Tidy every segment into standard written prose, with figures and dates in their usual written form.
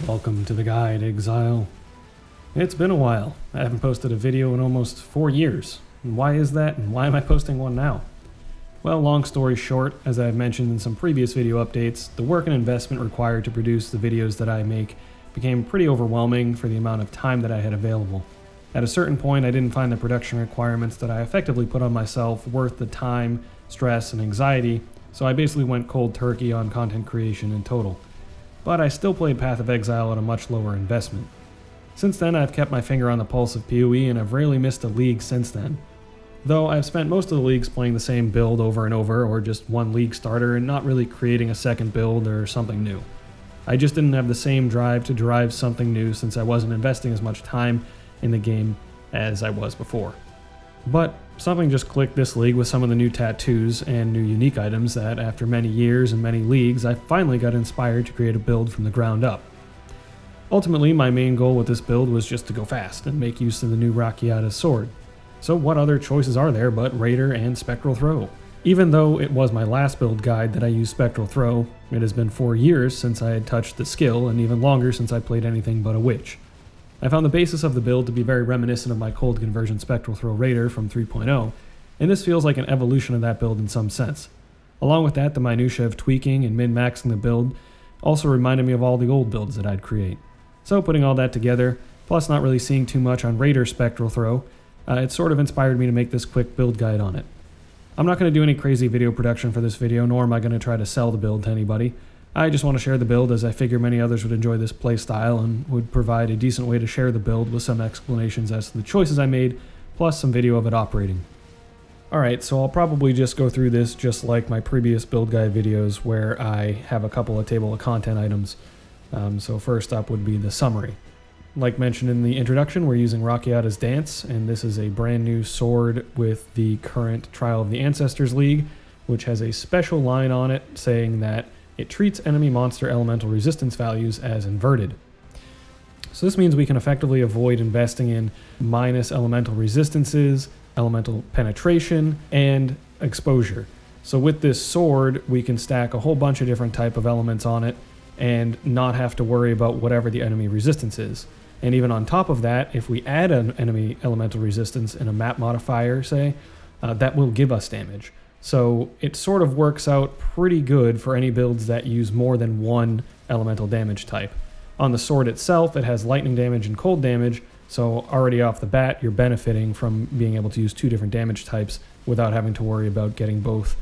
Welcome to the guide, Exile. It's been a while. I haven't posted a video in almost 4 years. And why is that, and why am I posting one now? Well, long story short, as I've mentioned in some previous video updates, the work and investment required to produce the videos that I make became pretty overwhelming for the amount of time that I had available. At a certain point, I didn't find the production requirements that I effectively put on myself worth the time, stress, and anxiety, so I basically went cold turkey on content creation in total. But I still played Path of Exile at a much lower investment. Since then, I've kept my finger on the pulse of PoE, and I've rarely missed a league since then. Though I've spent most of the leagues playing the same build over and over, or just one league starter, and not really creating a second build or something new. I just didn't have the same drive to derive something new since I wasn't investing as much time in the game as I was before. But something just clicked this league with some of the new tattoos and new unique items that, after many years and many leagues, I finally got inspired to create a build from the ground up. Ultimately, my main goal with this build was just to go fast and make use of the new Rakiata sword. So what other choices are there but Raider and Spectral Throw? Even though it was my last build guide that I used Spectral Throw, it has been 4 years since I had touched the skill, and even longer since I played anything but a witch. I found the basis of the build to be very reminiscent of my cold conversion Spectral Throw Raider from 3.0, and this feels like an evolution of that build in some sense. Along with that, the minutiae of tweaking and min-maxing the build also reminded me of all the old builds that I'd create. So putting all that together, plus not really seeing too much on Raider Spectral Throw, it sort of inspired me to make this quick build guide on it. I'm not going to do any crazy video production for this video, nor am I going to try to sell the build to anybody. I just want to share the build as I figure many others would enjoy this playstyle and would provide a decent way to share the build with some explanations as to the choices I made, plus some video of it operating. Alright, so I'll probably just go through this just like my previous build guide videos where I have a couple of table of content items. So first up would be the summary. Like mentioned in the introduction, we're using Rakiata Dance, and this is a brand new sword with the current Trial of the Ancestors League, which has a special line on it saying that it treats enemy monster elemental resistance values as inverted. So this means we can effectively avoid investing in minus elemental resistances, elemental penetration, and exposure. So with this sword, we can stack a whole bunch of different type of elements on it and not have to worry about whatever the enemy resistance is. And even on top of that, if we add an enemy elemental resistance in a map modifier, say, that will give us damage. So it sort of works out pretty good for any builds that use more than one elemental damage type. On the sword itself, it has lightning damage and cold damage, so already off the bat, you're benefiting from being able to use 2 different damage types without having to worry about getting both.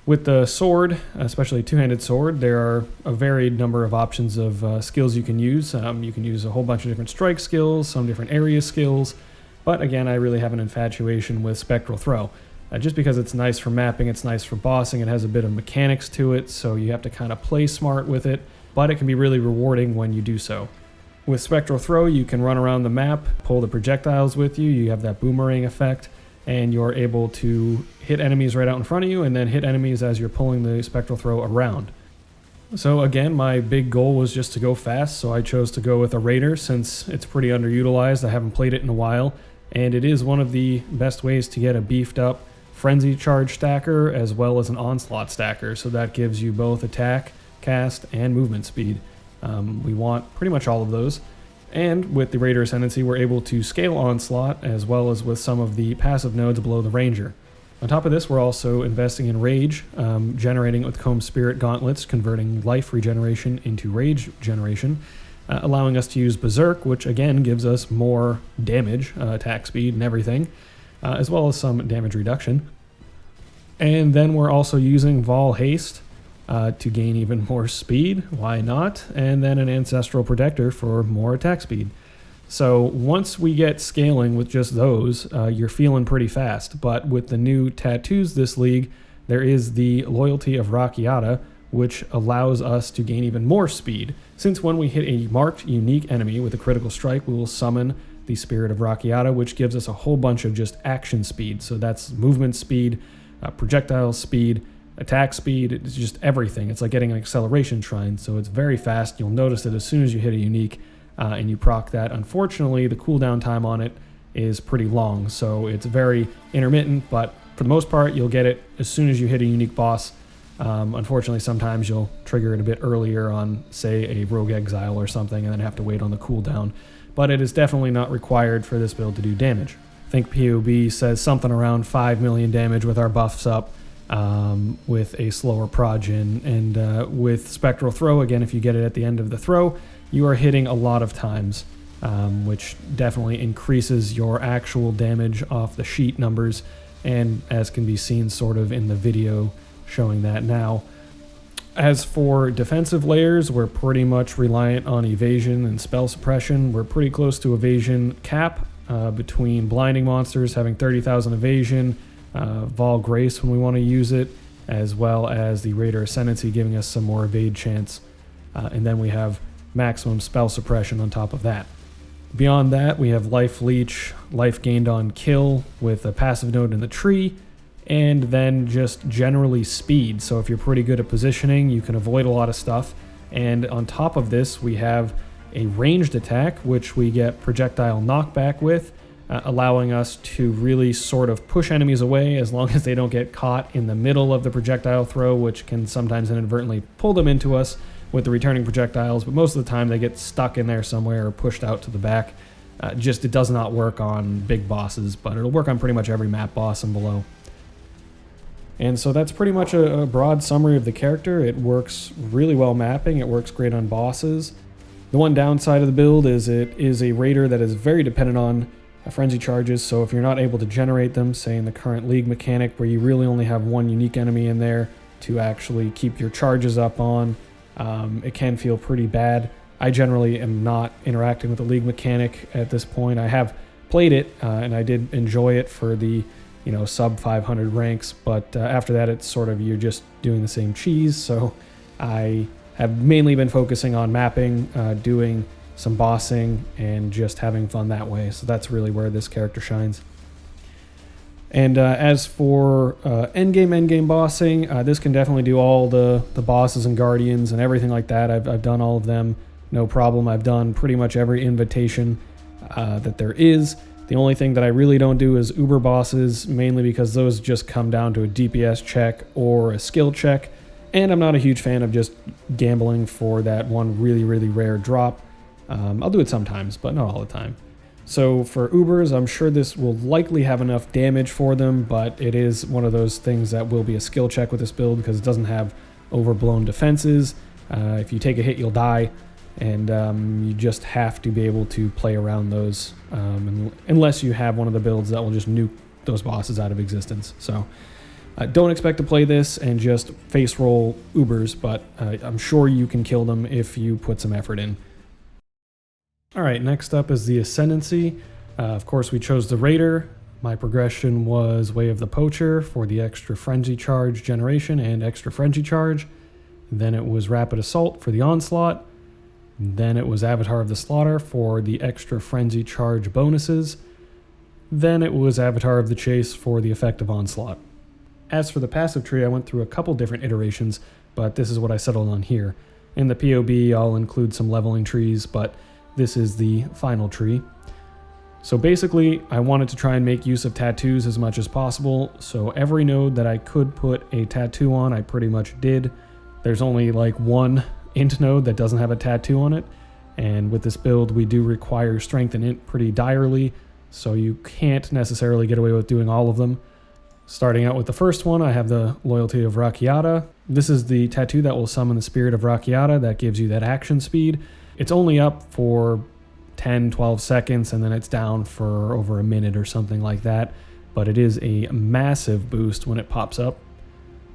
With the sword, especially a two-handed sword, there are a varied number of options of skills you can use. You can use a whole bunch of different strike skills, some different area skills, but again, I really have an infatuation with Spectral Throw. Just because it's nice for mapping, it's nice for bossing, it has a bit of mechanics to it, so you have to kind of play smart with it, but it can be really rewarding when you do so. With Spectral Throw, you can run around the map, pull the projectiles with you, you have that boomerang effect, and you're able to hit enemies right out in front of you, and then hit enemies as you're pulling the Spectral Throw around. So again, my big goal was just to go fast, so I chose to go with a Raider since it's pretty underutilized. I haven't played it in a while, and it is one of the best ways to get a beefed up Frenzy Charge stacker as well as an Onslaught stacker, so that gives you both attack, cast, and movement speed. We want pretty much all of those. And with the Raider Ascendancy, we're able to scale Onslaught as well as with some of the passive nodes below the Ranger. On top of this, we're also investing in Rage, generating with Comb Spirit Gauntlets, converting life regeneration into rage generation, allowing us to use Berserk, which again gives us more damage, attack speed, and everything. As well as some damage reduction. And then we're also using Vol Haste to gain even more speed, why not? And then an Ancestral Protector for more attack speed. So once we get scaling with just those, you're feeling pretty fast. But with the new tattoos this league, there is the Loyalty of Rakiata, which allows us to gain even more speed. Since when we hit a marked unique enemy with a critical strike, we will summon the Spirit of Rakiata, which gives us a whole bunch of just action speed. So that's movement speed, projectile speed, attack speed, it's just everything. It's like getting an acceleration shrine, so it's very fast. You'll notice it as soon as you hit a unique and you proc that. Unfortunately, the cooldown time on it is pretty long, so it's very intermittent, but for the most part, you'll get it as soon as you hit a unique boss. Unfortunately, sometimes you'll trigger it a bit earlier on, say, a Rogue Exile or something, and then have to wait on the cooldown. But it is definitely not required for this build to do damage. I think POB says something around 5 million damage with our buffs up, with a slower progin, and with Spectral Throw, again, if you get it at the end of the throw, you are hitting a lot of times, which definitely increases your actual damage off the sheet numbers, and as can be seen sort of in the video showing that now. As for defensive layers, we're pretty much reliant on evasion and spell suppression. We're pretty close to evasion cap, between blinding monsters having 30,000 evasion, Vol Grace when we want to use it, as well as the Raider Ascendancy giving us some more evade chance, and then we have maximum spell suppression on top of that. Beyond that, we have Life Leech, life gained on kill with a passive node in the tree, and then just generally speed. So if you're pretty good at positioning, you can avoid a lot of stuff. And on top of this, we have a ranged attack, which we get projectile knockback with, allowing us to really sort of push enemies away as long as they don't get caught in the middle of the projectile throw, which can sometimes inadvertently pull them into us with the returning projectiles, but most of the time they get stuck in there somewhere or pushed out to the back. It does not work on big bosses, but it'll work on pretty much every map boss and below. And so that's pretty much a broad summary of the character. It works really well mapping, it works great on bosses. The one downside of the build is it is a raider that is very dependent on frenzy charges, so if you're not able to generate them, say in the current league mechanic where you really only have one unique enemy in there to actually keep your charges up on, it can feel pretty bad. I generally am not interacting with the league mechanic at this point. I have played it, and I did enjoy it for the sub 500 ranks, but after that it's sort of you're just doing the same cheese, so I have mainly been focusing on mapping, doing some bossing, and just having fun that way. So that's really where this character shines. And as for endgame bossing, this can definitely do all the bosses and guardians and everything like that. I've done all of them, no problem. I've done pretty much every invitation that there is. The only thing that I really don't do is uber bosses, mainly because those just come down to a DPS check or a skill check. And I'm not a huge fan of just gambling for that one really, really rare drop. I'll do it sometimes, but not all the time. So for Ubers, I'm sure this will likely have enough damage for them, but it is one of those things that will be a skill check with this build because it doesn't have overblown defenses. If you take a hit, you'll die, and you just have to be able to play around those, unless you have one of the builds that will just nuke those bosses out of existence. So don't expect to play this and just face roll Ubers, but I'm sure you can kill them if you put some effort in. Alright, next up is the Ascendancy. Of course, we chose the Raider. My progression was Way of the Poacher for the extra Frenzy Charge generation and extra Frenzy Charge. Then it was Rapid Assault for the Onslaught. Then it was Avatar of the Slaughter for the extra Frenzy Charge bonuses. Then it was Avatar of the Chase for the effective Onslaught. As for the passive tree, I went through a couple different iterations, but this is what I settled on here. In the POB, I'll include some leveling trees, but this is the final tree. So basically, I wanted to try and make use of tattoos as much as possible, so every node that I could put a tattoo on, I pretty much did. There's only like one int node that doesn't have a tattoo on it, and with this build, we do require strength and int pretty direly, so you can't necessarily get away with doing all of them. Starting out with the first one, I have the Loyalty of Rakiata. This is the tattoo that will summon the Spirit of Rakiata that gives you that action speed. It's only up for 10-12 seconds, and then it's down for over a minute or something like that, but it is a massive boost when it pops up.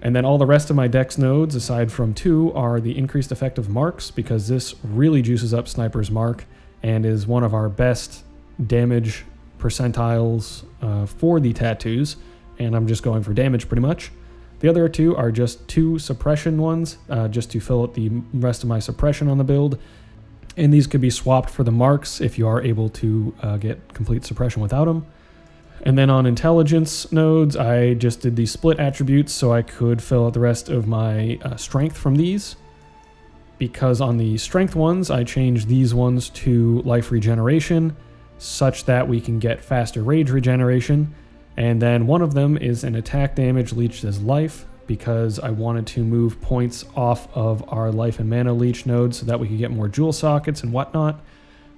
And then all the rest of my dex nodes, aside from 2, are the increased effective marks, because this really juices up Sniper's Mark and is one of our best damage percentiles for the tattoos, and I'm just going for damage pretty much. The other 2 are just 2 suppression ones, just to fill out the rest of my suppression on the build. And these could be swapped for the marks if you are able to get complete suppression without them. And then on intelligence nodes, I just did the split attributes so I could fill out the rest of my strength from these. Because on the strength ones, I changed these ones to life regeneration, such that we can get faster rage regeneration. And then one of them is an attack damage leached as life, because I wanted to move points off of our life and mana leech nodes so that we could get more jewel sockets and whatnot.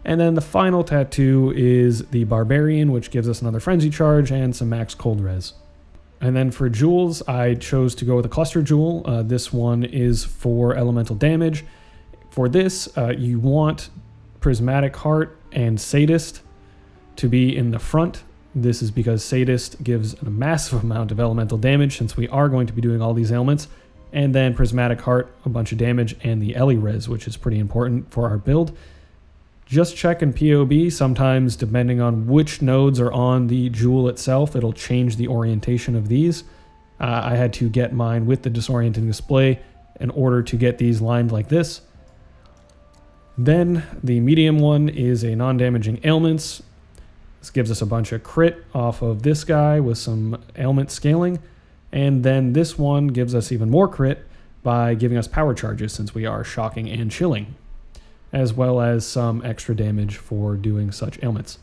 And then the final tattoo is the Barbarian, which gives us another Frenzy Charge and some max cold res. And then for jewels, I chose to go with a cluster jewel. This one is for elemental damage. For this, you want Prismatic Heart and Sadist to be in the front. This is because Sadist gives a massive amount of elemental damage since we are going to be doing all these ailments. And then Prismatic Heart, a bunch of damage, and the Ellie res, which is pretty important for our build. Just check in POB. Sometimes, depending on which nodes are on the jewel itself, it'll change the orientation of these. I had to get mine with the disorienting display in order to get these lined like this. Then the medium one is a non-damaging ailments. This gives us a bunch of crit off of this guy with some ailment scaling. And then this one gives us even more crit by giving us power charges since we are shocking and chilling, as well as some extra damage for doing such ailments.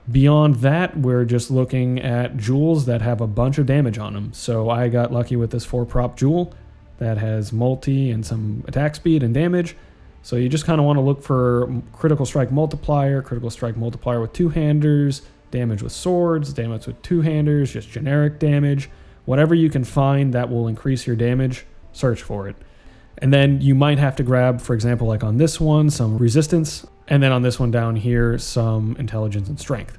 Beyond that, we're just looking at jewels that have a bunch of damage on them. So I got lucky with this 4-prop jewel that has multi and some attack speed and damage. So you just kind of want to look for critical strike multiplier with two-handers, damage with swords, damage with two-handers, just generic damage. Whatever you can find that will increase your damage, search for it. And then you might have to grab, for example, like on this one, some resistance, and then on this one down here, some intelligence and strength.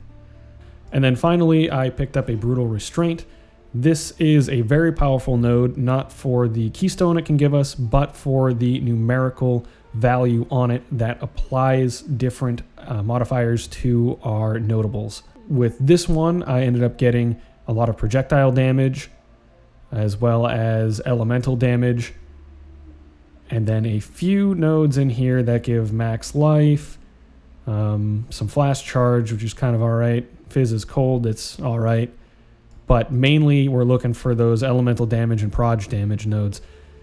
And then finally, I picked up a brutal restraint. This is a very powerful node, not for the keystone it can give us, but for the numerical value on it that applies different modifiers to our notables. With this one, I ended up getting a lot of projectile damage, as well as elemental damage, and then a few nodes in here that give max life, some flash charge, which is kind of alright. Fizz is cold, it's alright. But mainly we're looking for those elemental damage and proj damage nodes.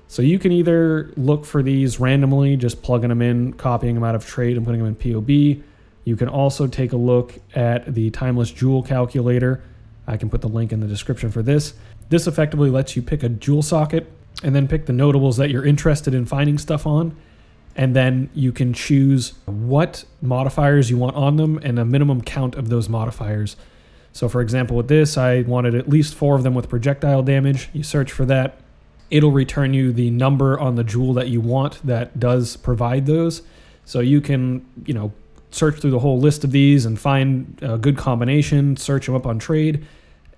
So you can either look for these randomly, just plugging them in, copying them out of trade and putting them in POB. You can also take a look at the Timeless Jewel Calculator. I can put the link in the description for this. This effectively lets you pick a jewel socket and then pick the notables that you're interested in finding stuff on. And then you can choose what modifiers you want on them and a minimum count of those modifiers. So for example, with this, I wanted at least 4 of them with projectile damage. You search for that. It'll return you the number on the jewel that you want that does provide those. So you can, search through the whole list of these and find a good combination, search them up on trade,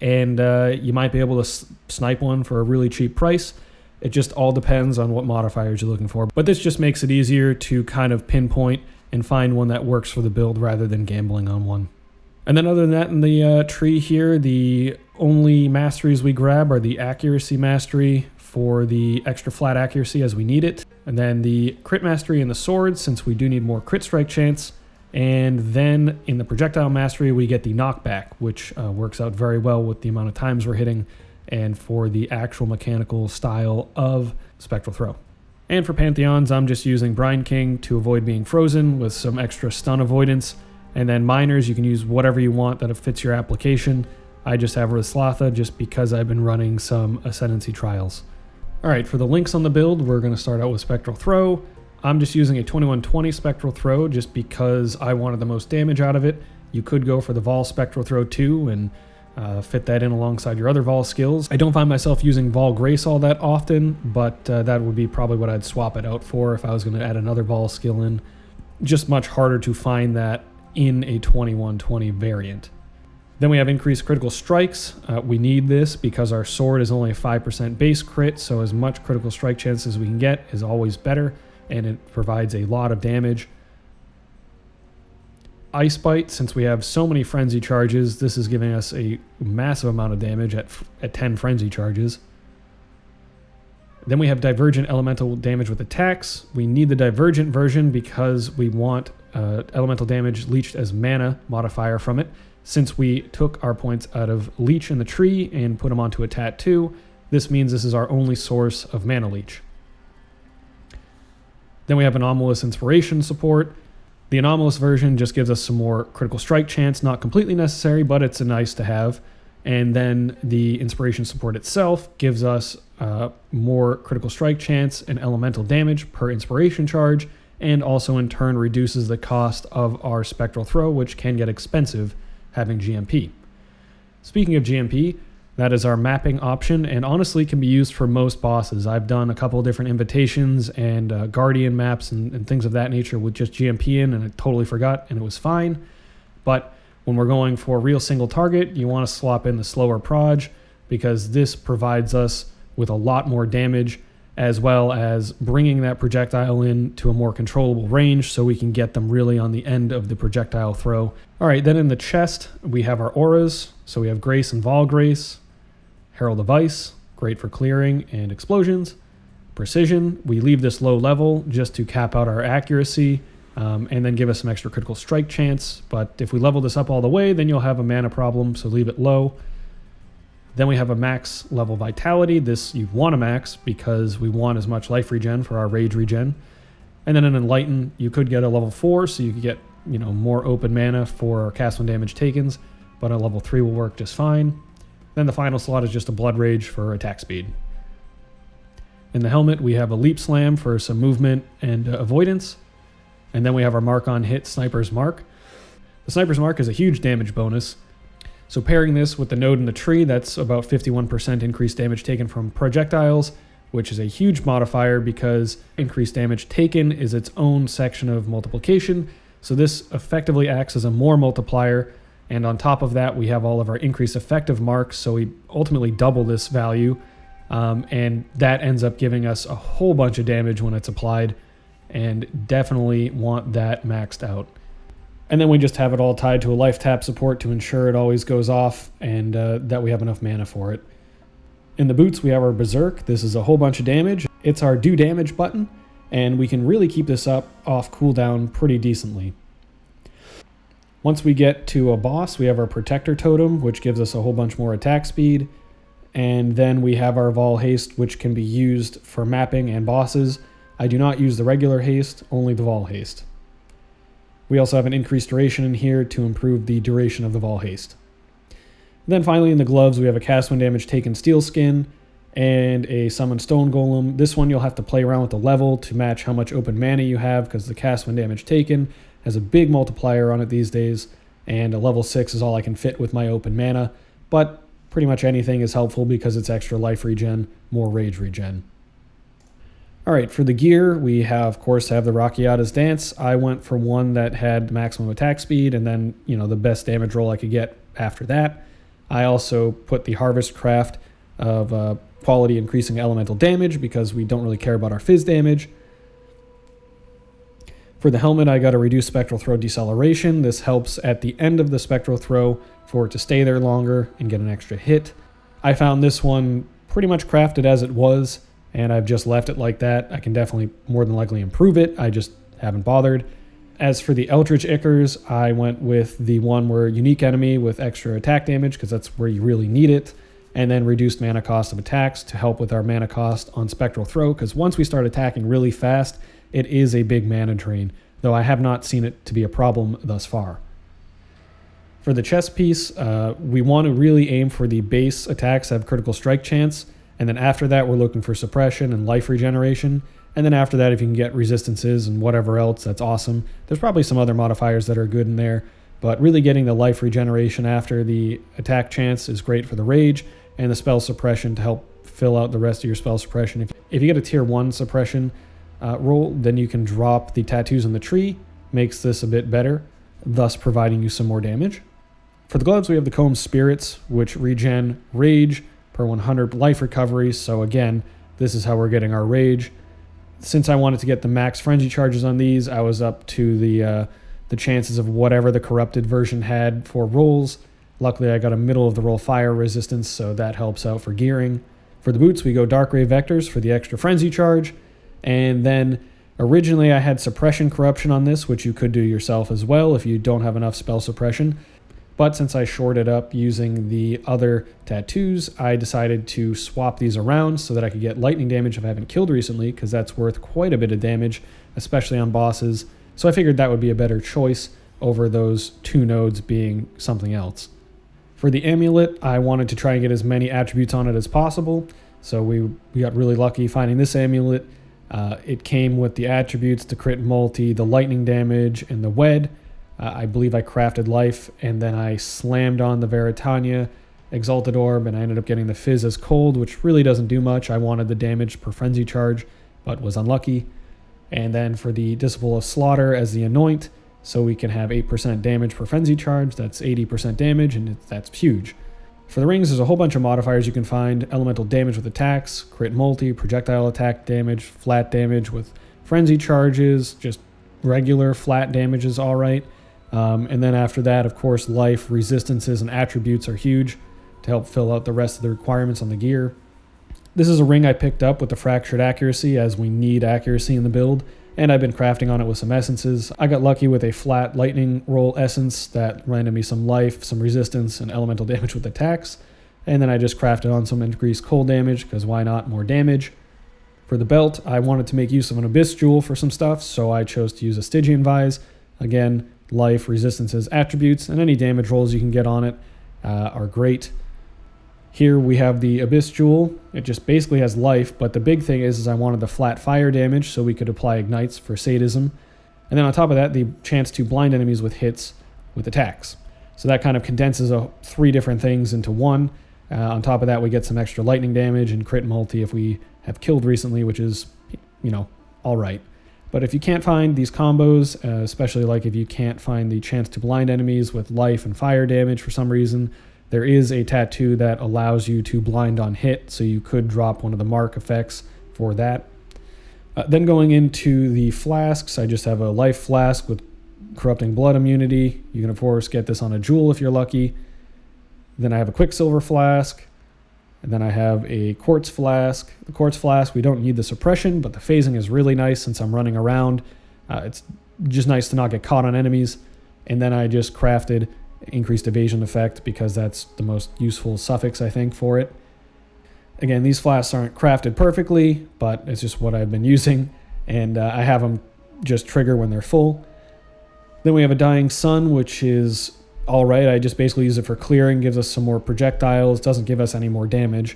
and you might be able to snipe one for a really cheap price. It just all depends on what modifiers you're looking for. But this just makes it easier to kind of pinpoint and find one that works for the build rather than gambling on one. And then other than that, in the tree here, the only masteries we grab are the accuracy mastery for the extra flat accuracy as we need it. And then the crit mastery in the swords, since we do need more crit strike chance. And then in the projectile mastery, we get the knockback, which works out very well with the amount of times we're hitting and for the actual mechanical style of Spectral Throw. And for Pantheons, I'm just using Brine King to avoid being frozen with some extra stun avoidance. And then minors, you can use whatever you want that fits your application. I just have Rislatha just because I've been running some Ascendancy trials. Alright, for the links on the build, we're going to start out with Spectral Throw. I'm just using a 2120 Spectral Throw just because I wanted the most damage out of it. You could go for the Vol Spectral Throw too and fit that in alongside your other Vol skills. I don't find myself using Vol Grace all that often, but that would be probably what I'd swap it out for if I was going to add another Vol skill in. Just much harder to find that in a 2120 variant. Then we have increased critical strikes. We need this because our sword is only a 5% base crit, so as much critical strike chance as we can get is always better, and it provides a lot of damage. Ice Bite, since we have so many frenzy charges, this is giving us a massive amount of damage at 10 frenzy charges. Then we have Divergent Elemental damage with attacks. We need the Divergent version because we want elemental damage leached as mana modifier from it. Since we took our points out of Leech in the tree and put them onto a tattoo, this means this is our only source of mana leech. Then we have Anomalous Inspiration support. The Anomalous version just gives us some more critical strike chance, not completely necessary, but it's a nice to have. And then the inspiration support itself gives us more critical strike chance and elemental damage per inspiration charge, and also in turn reduces the cost of our Spectral Throw, which can get expensive having GMP. Speaking of GMP, that is our mapping option, and honestly can be used for most bosses. I've done a couple of different invitations and Guardian maps and things of that nature with just GMP in, and I totally forgot, and it was fine. But when we're going for a real single target, you want to swap in the slower proj, because this provides us with a lot more damage, as well as bringing that projectile in to a more controllable range so we can get them really on the end of the projectile throw. All right, then in the chest, we have our auras. So we have Grace and Vol Grace. Herald of Ice, great for clearing and explosions. Precision, we leave this low level just to cap out our accuracy, and then give us some extra critical strike chance. But if we level this up all the way, then you'll have a mana problem, so leave it low. Then we have a max level Vitality. This you want to max because we want as much life regen for our rage regen. And then an Enlighten, you could get a level 4, so you could get more open mana for cast when damage takens, but a level 3 will work just fine. Then the final slot is just a Blood Rage for attack speed. In the helmet, we have a Leap Slam for some movement and avoidance. And then we have our Mark on Hit Sniper's Mark. The Sniper's Mark is a huge damage bonus. So pairing this with the node in the tree, that's about 51% increased damage taken from projectiles, which is a huge modifier because increased damage taken is its own section of multiplication. So this effectively acts as a more multiplier. And on top of that, we have all of our increased effective marks. So we ultimately double this value. And that ends up giving us a whole bunch of damage when it's applied, and definitely want that maxed out. And then we just have it all tied to a life tap support to ensure it always goes off and that we have enough mana for it. In the boots, we have our Berserk. This is a whole bunch of damage. It's our do damage button, and we can really keep this up off cooldown pretty decently. Once we get to a boss, we have our Protector Totem, which gives us a whole bunch more attack speed. And then we have our Vol Haste, which can be used for mapping and bosses. I do not use the regular haste, only the Vol Haste. We also have an increased duration in here to improve the duration of the Vol Haste. And then finally in the gloves, we have a cast when damage taken Steel Skin and a Summon Stone Golem. This one you'll have to play around with the level to match how much open mana you have, because the cast when damage taken has a big multiplier on it these days, and a level 6 is all I can fit with my open mana, but pretty much anything is helpful because it's extra life regen, more rage regen. Alright, for the gear, we have, of course, the Rakiata's Dance. I went for one that had maximum attack speed and then, the best damage roll I could get after that. I also put the Harvest Craft of quality increasing elemental damage because we don't really care about our fizz damage. For the helmet, I got a reduced Spectral Throw Deceleration. This helps at the end of the Spectral Throw for it to stay there longer and get an extra hit. I found this one pretty much crafted as it was, and I've just left it like that. I can definitely more than likely improve it. I just haven't bothered. As for the Eldritch Ichors, I went with the one where unique enemy with extra attack damage, because that's where you really need it, and then reduced mana cost of attacks to help with our mana cost on Spectral Throw, because once we start attacking really fast, it is a big mana drain, though I have not seen it to be a problem thus far. For the chest piece, we want to really aim for the base attacks that have critical strike chance, and then after that we're looking for suppression and life regeneration, and then after that if you can get resistances and whatever else, that's awesome. There's probably some other modifiers that are good in there, but really getting the life regeneration after the attack chance is great for the rage, and the spell suppression to help fill out the rest of your spell suppression. If you get a tier 1 suppression roll, then you can drop the tattoos on the tree, makes this a bit better, thus providing you some more damage. For the gloves, we have the Comb Spirits, which regen rage per 100 life recovery, so again, this is how we're getting our rage. Since I wanted to get the max frenzy charges on these, I was up to the chances of whatever the corrupted version had for rolls. Luckily, I got a middle of the roll fire resistance, so that helps out for gearing. For the boots, we go Dark Ray Vectors for the extra frenzy charge, and then originally I had suppression corruption on this, which you could do yourself as well if you don't have enough spell suppression. But since I shorted up using the other tattoos, I decided to swap these around so that I could get lightning damage if I haven't killed recently, because that's worth quite a bit of damage, especially on bosses. So I figured that would be a better choice over those two nodes being something else. For the amulet, I wanted to try and get as many attributes on it as possible. So we got really lucky finding this amulet. It came with the attributes, the crit multi, the lightning damage, and the wed. I believe I crafted life, and then I slammed on the Veritania Exalted Orb, and I ended up getting the Fizz as cold, which really doesn't do much. I wanted the damage per frenzy charge, but was unlucky. And then for the Disciple of Slaughter as the Anoint, so we can have 8% damage per frenzy charge. That's 80% damage, and that's huge. For the rings, there's a whole bunch of modifiers you can find. Elemental damage with attacks, crit multi, projectile attack damage, flat damage with frenzy charges, just regular flat damage is all right. And then after that, of course, life, resistances, and attributes are huge to help fill out the rest of the requirements on the gear. This is a ring I picked up with the Fractured Accuracy, as we need accuracy in the build, and I've been crafting on it with some essences. I got lucky with a flat lightning roll essence that landed me some life, some resistance, and elemental damage with attacks, and then I just crafted on some increased cold damage, because why not, more damage. For the belt, I wanted to make use of an Abyss Jewel for some stuff, so I chose to use a Stygian Vise. Again, life, resistances, attributes, and any damage rolls you can get on it are great. Here we have the Abyss Jewel. It just basically has life, but the big thing is I wanted the flat fire damage so we could apply ignites for sadism. And then on top of that, the chance to blind enemies with hits with attacks. So that kind of condenses 3 different things into one. On top of that, we get some extra lightning damage and crit multi if we have killed recently, which is, all right. But if you can't find these combos, especially like if you can't find the chance to blind enemies with life and fire damage for some reason, there is a tattoo that allows you to blind on hit, so you could drop one of the mark effects for that. Then going into the flasks, I just have a life flask with corrupting blood immunity. You can of course get this on a jewel if you're lucky. Then I have a quicksilver flask, and then I have a quartz flask. The quartz flask, we don't need the suppression, but the phasing is really nice since I'm running around. It's just nice to not get caught on enemies. And then I just crafted increased evasion effect because that's the most useful suffix, I think, for it. Again, these flasks aren't crafted perfectly, but it's just what I've been using, and I have them just trigger when they're full. Then we have a Dying Sun, which is all right. I just basically use it for clearing, gives us some more projectiles, doesn't give us any more damage.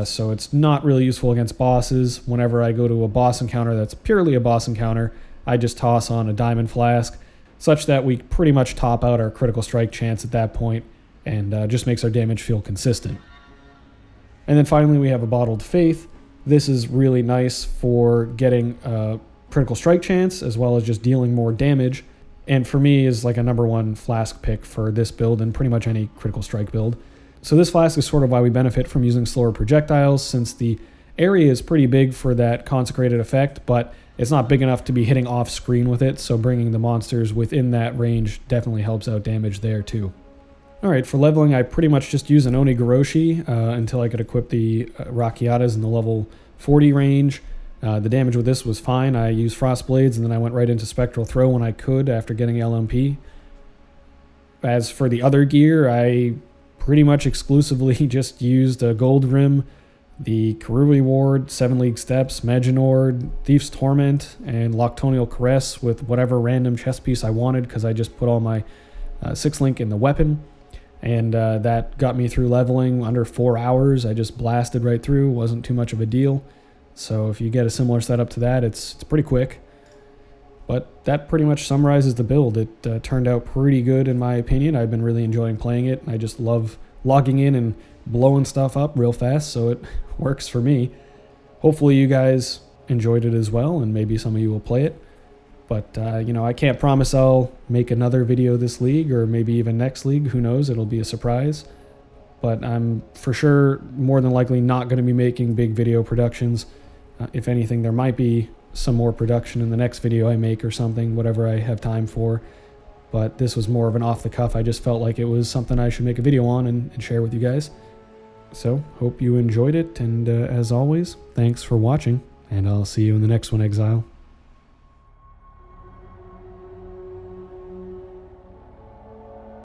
So it's not really useful against bosses. Whenever I go to a boss encounter that's purely a boss encounter, I just toss on a Diamond Flask, such that we pretty much top out our critical strike chance at that point, and just makes our damage feel consistent. And then finally we have a Bottled Faith. This is really nice for getting a critical strike chance, as well as just dealing more damage, and for me is like a #1 flask pick for this build and pretty much any critical strike build. So this flask is sort of why we benefit from using slower projectiles, since the area is pretty big for that consecrated effect, but it's not big enough to be hitting off screen with it, so bringing the monsters within that range definitely helps out damage there too. Alright, for leveling I pretty much just use an Onigoroshi until I could equip the Rakiatas in the level 40 range. The damage with this was fine. I used Frost Blades and then I went right into Spectral Throw when I could after getting LMP. As for the other gear, I pretty much exclusively just used a Gold Rim, the Karui Ward, 7 League Steps, Maginord, Thief's Torment, and Loctonial Caress with whatever random chest piece I wanted, because I just put all my 6-link in the weapon, and that got me through leveling under 4 hours. I just blasted right through, wasn't too much of a deal. So if you get a similar setup to that, it's pretty quick. But that pretty much summarizes the build. It turned out pretty good in my opinion. I've been really enjoying playing it. I just love logging in and blowing stuff up real fast, so it works for me. Hopefully you guys enjoyed it as well, and maybe some of you will play it. But, I can't promise I'll make another video this league, or maybe even next league. Who knows? It'll be a surprise. But I'm for sure more than likely not going to be making big video productions. If anything, there might be some more production in the next video I make or something, whatever I have time for. But this was more of an off-the-cuff. I just felt like it was something I should make a video on and share with you guys. So, hope you enjoyed it, and as always, thanks for watching, and I'll see you in the next one, Exile.